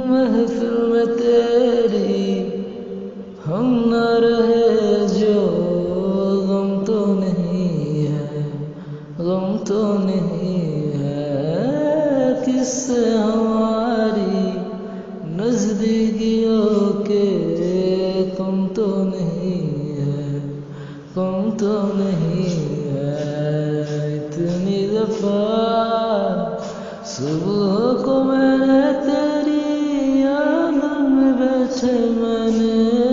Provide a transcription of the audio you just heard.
महफिल में तेरी हम न रहे जो गम तो नहीं है, गम तो नहीं है। किससे हमारी नज़दीकियों के कम तो नहीं है, कम तो नहीं है। इतनी दफ़ा सुबह को मैंने तेरी याद में बैठे मैंने